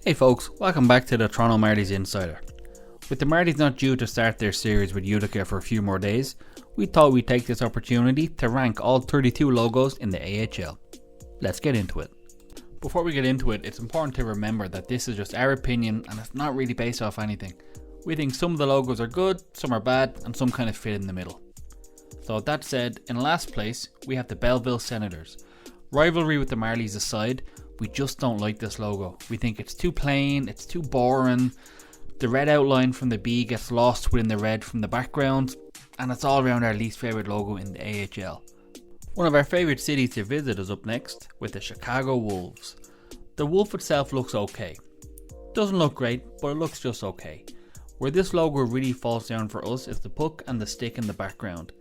Hey folks, welcome back to the Toronto Marlies Insider. With the Marlies not due to start their series with Utica for a few more days, we thought we'd take this opportunity to rank all 32 logos in the AHL. Let's get into it. Before we get into it, it's important to remember that this is just our opinion and it's not really based off anything. We think some of the logos are good, some are bad, and some kind of fit in the middle. So with that said, in last place, we have the Belleville Senators. Rivalry with the Marlies aside, we just don't like this logo. We think it's too plain, it's too boring. The red outline from the B gets lost within the red from the background, and it's all around our least favourite logo in the AHL. One of our favourite cities to visit is up next with the Chicago Wolves. The wolf itself looks okay. Doesn't look great, but it looks just okay. Where this logo really falls down for us is the puck and the stick in the background.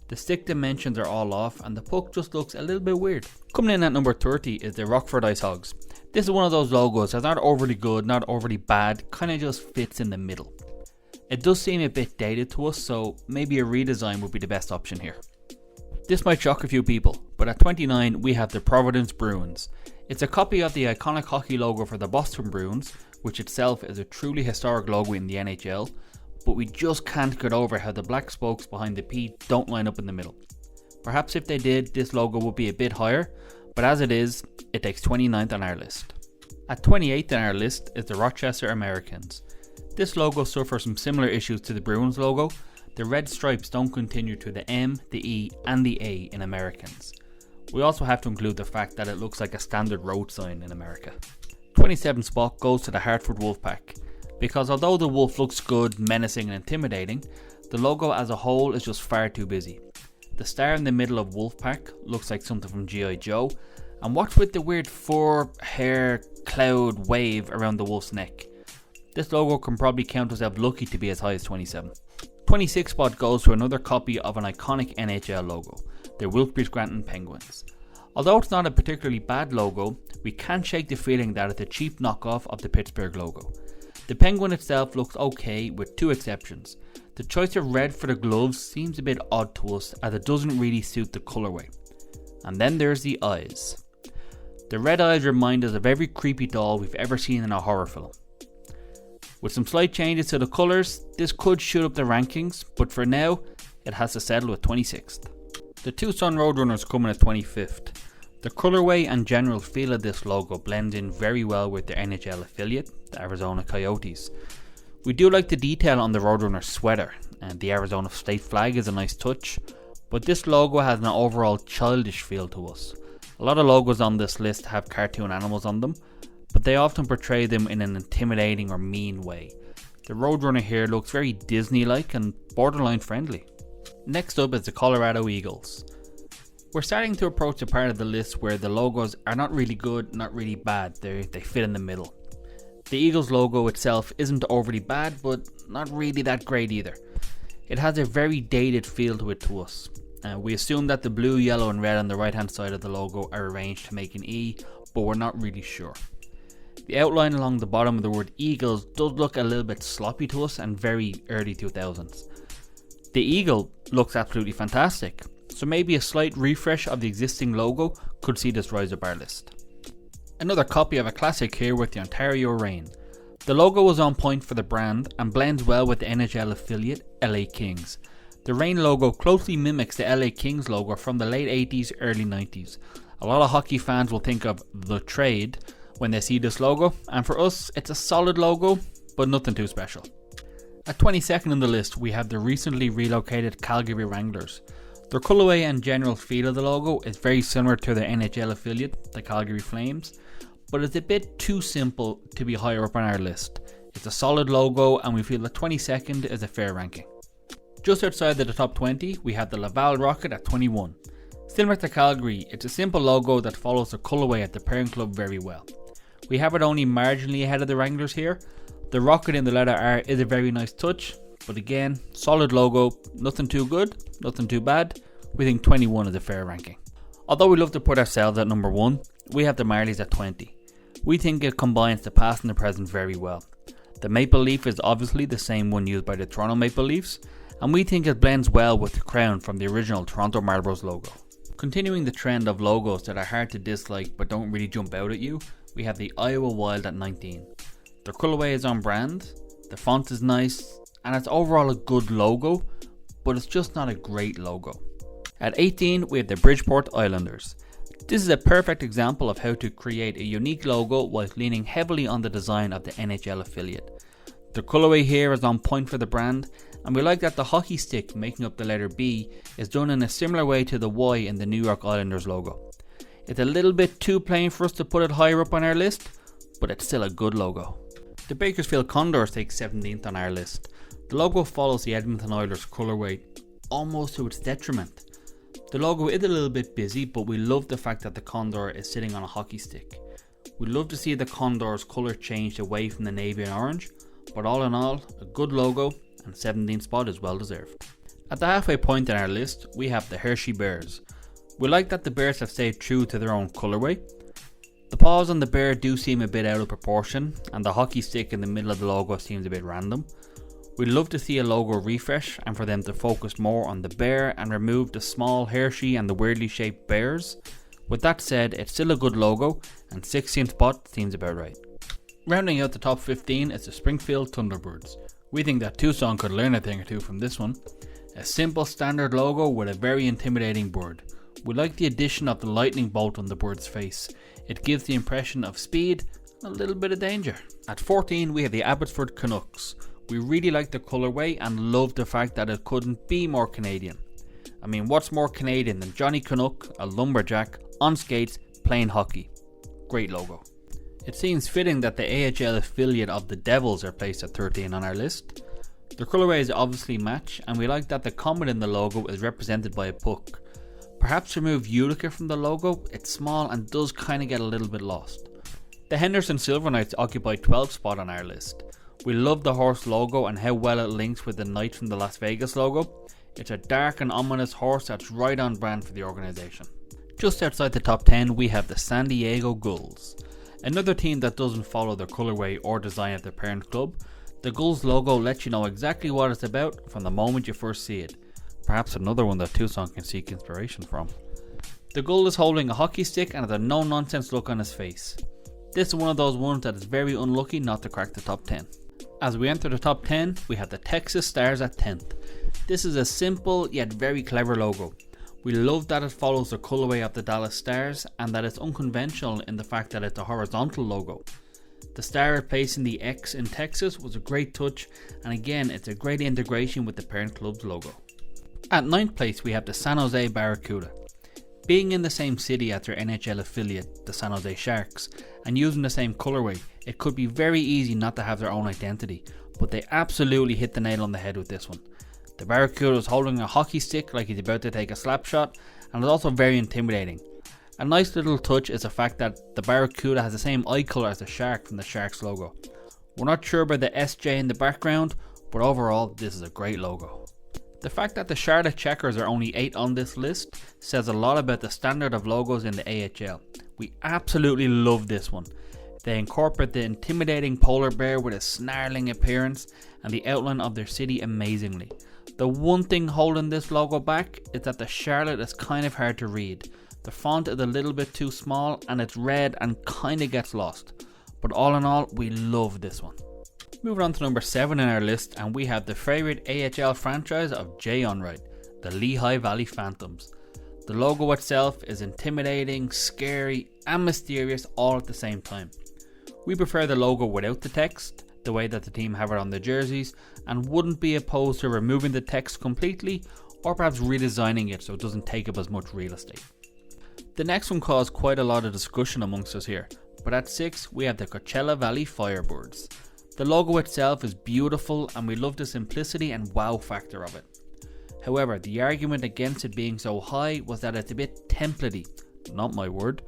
The stick dimensions are all off and the puck just looks a little bit weird. Coming in at number 30 is the Rockford Ice Hogs. This is one of those logos that's not overly good, not overly bad, kind of just fits in the middle. It does seem a bit dated to us, so maybe a redesign would be the best option here. This might shock a few people, but at 29 we have the Providence Bruins. It's a copy of the iconic hockey logo for the Boston Bruins, which itself is a truly historic logo in the NHL, but we just can't get over how the black spokes behind the P don't line up in the middle. Perhaps if they did, this logo would be a bit higher, but as it is, it takes 29th on our list. At 28th on our list is the Rochester Americans. This logo suffers from similar issues to the Bruins logo. The red stripes don't continue to the M, the E and the A in Americans. We also have to include the fact that it looks like a standard road sign in America. 27th spot goes to the Hartford Wolfpack. Because although the wolf looks good, menacing and intimidating, the logo as a whole is just far too busy. The star in the middle of Wolfpack looks like something from G.I. Joe, and what's with the weird fur, hair, cloud, wave around the wolf's neck? This logo can probably count us out lucky to be as high as 27. 26th spot goes to another copy of an iconic NHL logo, the Wilkes Scranton Penguins. Although it's not a particularly bad logo, we can't shake the feeling that it's a cheap knockoff of the Pittsburgh logo. The penguin itself looks okay with two exceptions. The choice of red for the gloves seems a bit odd to us as it doesn't really suit the colourway. And then there's the eyes. The red eyes remind us of every creepy doll we've ever seen in a horror film. With some slight changes to the colours, this could shoot up the rankings, but for now, it has to settle with 26th. The Tucson Roadrunners coming at 25th. The colourway and general feel of this logo blends in very well with their NHL affiliate, the Arizona Coyotes. We do like the detail on the Roadrunner sweater, and the Arizona state flag is a nice touch, but this logo has an overall childish feel to us. A lot of logos on this list have cartoon animals on them, but they often portray them in an intimidating or mean way. The Roadrunner here looks very Disney-like and borderline friendly. Next up is the Colorado Eagles. We're starting to approach the part of the list where the logos are not really good, not really bad, they fit in the middle. The Eagles logo itself isn't overly bad, but not really that great either. It has a very dated feel to it to us. We assume that the blue, yellow and red on the right hand side of the logo are arranged to make an E, but we're not really sure. The outline along the bottom of the word Eagles does look a little bit sloppy to us and very early 2000s. The eagle looks absolutely fantastic, so maybe a slight refresh of the existing logo could see this rise up our list. Another copy of a classic here with the Ontario Reign. The logo was on point for the brand and blends well with the NHL affiliate LA Kings. The Reign logo closely mimics the LA Kings logo from the late 80s, early 90s. A lot of hockey fans will think of The Trade when they see this logo, and for us it's a solid logo, but nothing too special. At 22nd on the list we have the recently relocated Calgary Wranglers. Their colourway and general feel of the logo is very similar to their NHL affiliate, the Calgary Flames, but it's a bit too simple to be higher up on our list. It's a solid logo and we feel that 22nd is a fair ranking. Just outside of the top 20 we have the Laval Rocket at 21. Similar to Calgary, it's a simple logo that follows the colourway at the parent club very well. We have it only marginally ahead of the Wranglers here. The rocket in the letter R is a very nice touch, but again, solid logo, nothing too good, nothing too bad. We think 21 is a fair ranking. Although we love to put ourselves at number 1, we have the Marlies at 20. We think it combines the past and the present very well. The maple leaf is obviously the same one used by the Toronto Maple Leafs, and we think it blends well with the crown from the original Toronto Marlboros logo. Continuing the trend of logos that are hard to dislike but don't really jump out at you, we have the Iowa Wild at 19. Their colorway is on brand, the font is nice, and it's overall a good logo, but it's just not a great logo. At 18, we have the Bridgeport Islanders. This is a perfect example of how to create a unique logo whilst leaning heavily on the design of the NHL affiliate. The colorway here is on point for the brand, and we like that the hockey stick making up the letter B is done in a similar way to the Y in the New York Islanders logo. It's a little bit too plain for us to put it higher up on our list, but it's still a good logo. The Bakersfield Condors take 17th on our list. The logo follows the Edmonton Oilers colorway almost to its detriment. The logo is a little bit busy, but we love the fact that the condor is sitting on a hockey stick. We love to see the condor's colour changed away from the navy and orange, but all in all, a good logo, and 17th spot is well deserved. At the halfway point in our list, we have the Hershey Bears. We like that the Bears have stayed true to their own colourway. The paws on the bear do seem a bit out of proportion, and the hockey stick in the middle of the logo seems a bit random. We'd love to see a logo refresh and for them to focus more on the bear and remove the small Hershey and the weirdly shaped bears. With that said, it's still a good logo, and 16th spot seems about right. Rounding out the top 15 is the Springfield Thunderbirds. We think that Tucson could learn a thing or two from this one. A simple standard logo with a very intimidating bird. We like the addition of the lightning bolt on the bird's face. It gives the impression of speed and a little bit of danger. At 14 we have the Abbotsford Canucks. We really like the colourway and love the fact that it couldn't be more Canadian. I mean, what's more Canadian than Johnny Canuck, a lumberjack, on skates, playing hockey? Great logo. It seems fitting that the AHL affiliate of the Devils are placed at 13 on our list. Their colourways obviously match, and we like that the comet in the logo is represented by a puck. Perhaps remove Utica from the logo, it's small and does kind of get a little bit lost. The Henderson Silver Knights occupy 12th spot on our list. We love the horse logo and how well it links with the knight from the Las Vegas logo. It's a dark and ominous horse that's right on brand for the organisation. Just outside the top 10 we have the San Diego Gulls. Another team that doesn't follow their colourway or design of their parent club. The Gulls logo lets you know exactly what it's about from the moment you first see it. Perhaps another one that Tucson can seek inspiration from. The Gull is holding a hockey stick and has a no nonsense look on his face. This is one of those ones that is very unlucky not to crack the top 10. As we enter the top 10, we have the Texas Stars at 10th. This is a simple yet very clever logo. We love that it follows the colourway of the Dallas Stars and that it's unconventional in the fact that it's a horizontal logo. The star replacing the X in Texas was a great touch, and again it's a great integration with the parent club's logo. At 9th place we have the San Jose Barracuda. Being in the same city as their NHL affiliate, the San Jose Sharks, and using the same colourway, it could be very easy not to have their own identity, but they absolutely hit the nail on the head with this one. The Barracuda is holding a hockey stick like he's about to take a slap shot, and is also very intimidating. A nice little touch is the fact that the Barracuda has the same eye colour as the shark from the Sharks logo. We're not sure about the SJ in the background, but overall this is a great logo. The fact that the Charlotte Checkers are only 8 on this list says a lot about the standard of logos in the AHL. We absolutely love this one. They incorporate the intimidating polar bear with a snarling appearance and the outline of their city amazingly. The one thing holding this logo back is that the Charlotte is kind of hard to read. The font is a little bit too small and it's red and kind of gets lost. But all in all, we love this one. Moving on to number 7 in our list, and we have the favourite AHL franchise of Jay Onrait, the Lehigh Valley Phantoms. The logo itself is intimidating, scary and mysterious all at the same time. We prefer the logo without the text, the way that the team have it on their jerseys, and wouldn't be opposed to removing the text completely or perhaps redesigning it so it doesn't take up as much real estate. The next one caused quite a lot of discussion amongst us here, but at 6 we have the Coachella Valley Firebirds. The logo itself is beautiful and we love the simplicity and wow factor of it. However, the argument against it being so high was that it's a bit templatey, not my word,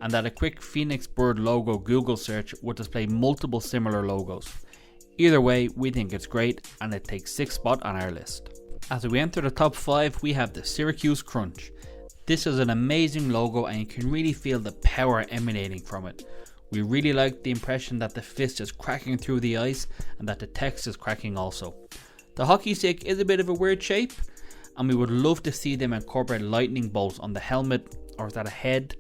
and that a quick Phoenix Bird logo Google search would display multiple similar logos. Either way, we think it's great and it takes 6th spot on our list. As we enter the top 5, we have the Syracuse Crunch. This is an amazing logo and you can really feel the power emanating from it. We really like the impression that the fist is cracking through the ice and that the text is cracking also. The hockey stick is a bit of a weird shape and we would love to see them incorporate lightning bolts on the helmet, or is that a head,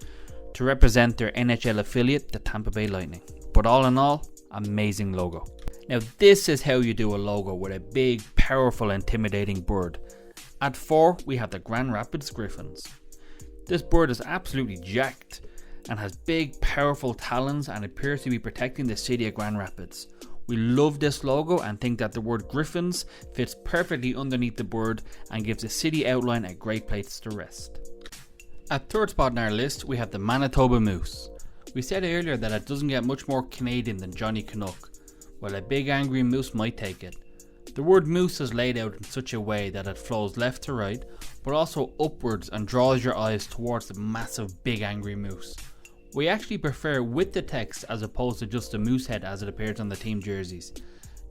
to represent their NHL affiliate, the Tampa Bay Lightning. But all in all, Amazing logo. Now this is how you do a logo with a big, powerful, intimidating bird. At 4 we have the Grand Rapids Griffins. This bird is absolutely jacked and has big, powerful talons and appears to be protecting the city of Grand Rapids. We love this logo and think that the word Griffins fits perfectly underneath the bird and gives the city outline a great place to rest. At 3rd spot in our list we have the Manitoba Moose. We said earlier that it doesn't get much more Canadian than Johnny Canuck. Well, a big angry moose might take it. The word moose is laid out in such a way that it flows left to right, but also upwards and draws your eyes towards the massive big angry moose. We actually prefer with the text as opposed to just a moose head as it appears on the team jerseys.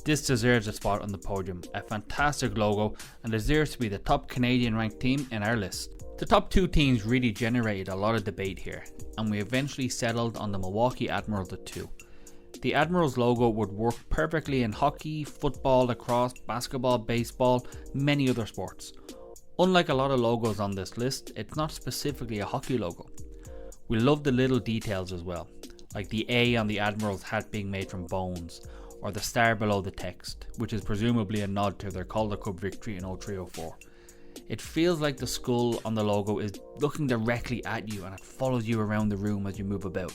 This deserves a spot on the podium, a fantastic logo, and deserves to be the top Canadian ranked team in our list. The top 2 teams really generated a lot of debate here, and we eventually settled on the Milwaukee Admirals at 2. The Admirals logo would work perfectly in hockey, football, lacrosse, basketball, baseball, many other sports. Unlike a lot of logos on this list, it's not specifically a hockey logo. We love the little details as well, like the A on the Admiral's hat being made from bones, or the star below the text, which is presumably a nod to their Calder Cup victory in 03-04. It feels like the skull on the logo is looking directly at you and it follows you around the room as you move about.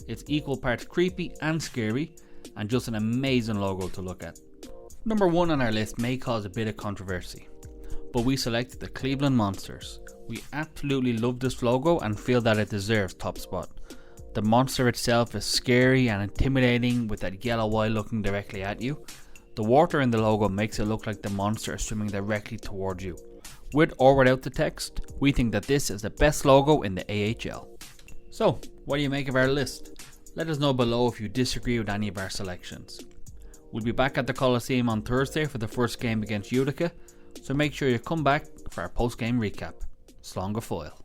It's equal parts creepy and scary, and just an amazing logo to look at. Number 1 on our list may cause a bit of controversy, but we selected the Cleveland Monsters. We absolutely love this logo and feel that it deserves top spot. The monster itself is scary and intimidating with that yellow eye looking directly at you. The water in the logo makes it look like the monster is swimming directly towards you. With or without the text, we think that this is the best logo in the AHL. So, what do you make of our list? Let us know below if you disagree with any of our selections. We'll be back at the Coliseum on Thursday for the first game against Utica, so make sure you come back for our post-game recap. Slán go fóill.